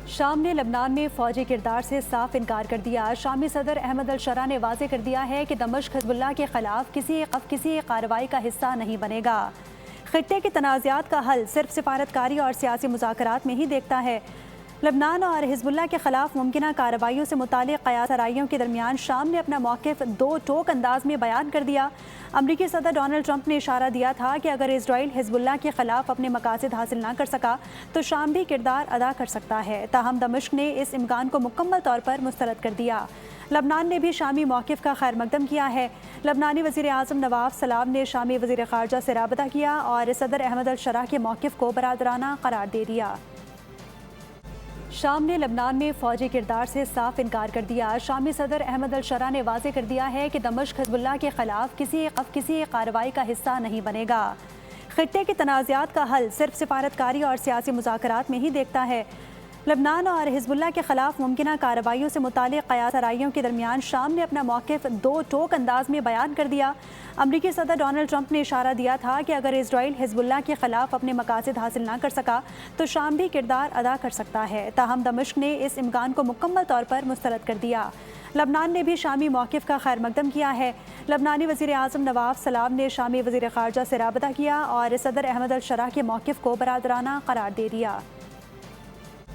شام نے لبنان میں فوجی کردار سے صاف انکار کر دیا۔ شامی صدر احمد الشرا نے واضح کر دیا ہے کہ دمشق حزب اللہ کے خلاف کسی کارروائی کا حصہ نہیں بنے گا۔ خطے کے تنازعات کا حل صرف سفارتکاری اور سیاسی مذاکرات میں ہی دیکھتا ہے۔ لبنان اور حزب اللہ کے خلاف ممکنہ کارروائیوں سے متعلق قیاس آرائیوں کے درمیان شام نے اپنا موقف دو ٹوک انداز میں بیان کر دیا۔ امریکی صدر ڈونلڈ ٹرمپ نے اشارہ دیا تھا کہ اگر اسرائیل حزب اللہ کے خلاف اپنے مقاصد حاصل نہ کر سکا تو شام بھی کردار ادا کر سکتا ہے، تاہم دمشق نے اس امکان کو مکمل طور پر مسترد کر دیا۔ لبنان نے بھی شامی موقف کا خیر مقدم کیا ہے۔ لبنانی وزیر اعظم نواف سلام نے شامی وزیر خارجہ سے رابطہ کیا اور صدر احمد الشرا کے موقف کو برادرانہ قرار دے دیا۔ شام نے لبنان میں فوجی کردار سے صاف انکار کر دیا۔ شامی صدر احمد الشرا نے واضح کر دیا ہے کہ دمشق حزب اللہ کے خلاف کسی کارروائی کا حصہ نہیں بنے گا۔ خطے کے تنازعات کا حل صرف سفارتکاری اور سیاسی مذاکرات میں ہی دیکھتا ہے۔ لبنان اور حزب اللہ کے خلاف ممکنہ کارروائیوں سے متعلق قیاس آرائیوں کے درمیان شام نے اپنا موقف دو ٹوک انداز میں بیان کر دیا۔ امریکی صدر ڈونلڈ ٹرمپ نے اشارہ دیا تھا کہ اگر اسرائیل حزب اللہ کے خلاف اپنے مقاصد حاصل نہ کر سکا تو شام بھی کردار ادا کر سکتا ہے، تاہم دمشق نے اس امکان کو مکمل طور پر مسترد کر دیا۔ لبنان نے بھی شامی موقف کا خیر مقدم کیا ہے۔ لبنانی وزیر اعظم نواف سلام نے شامی وزیر خارجہ سے رابطہ کیا اور صدر احمد الشرا کے موقف کو برادرانہ قرار دے دیا۔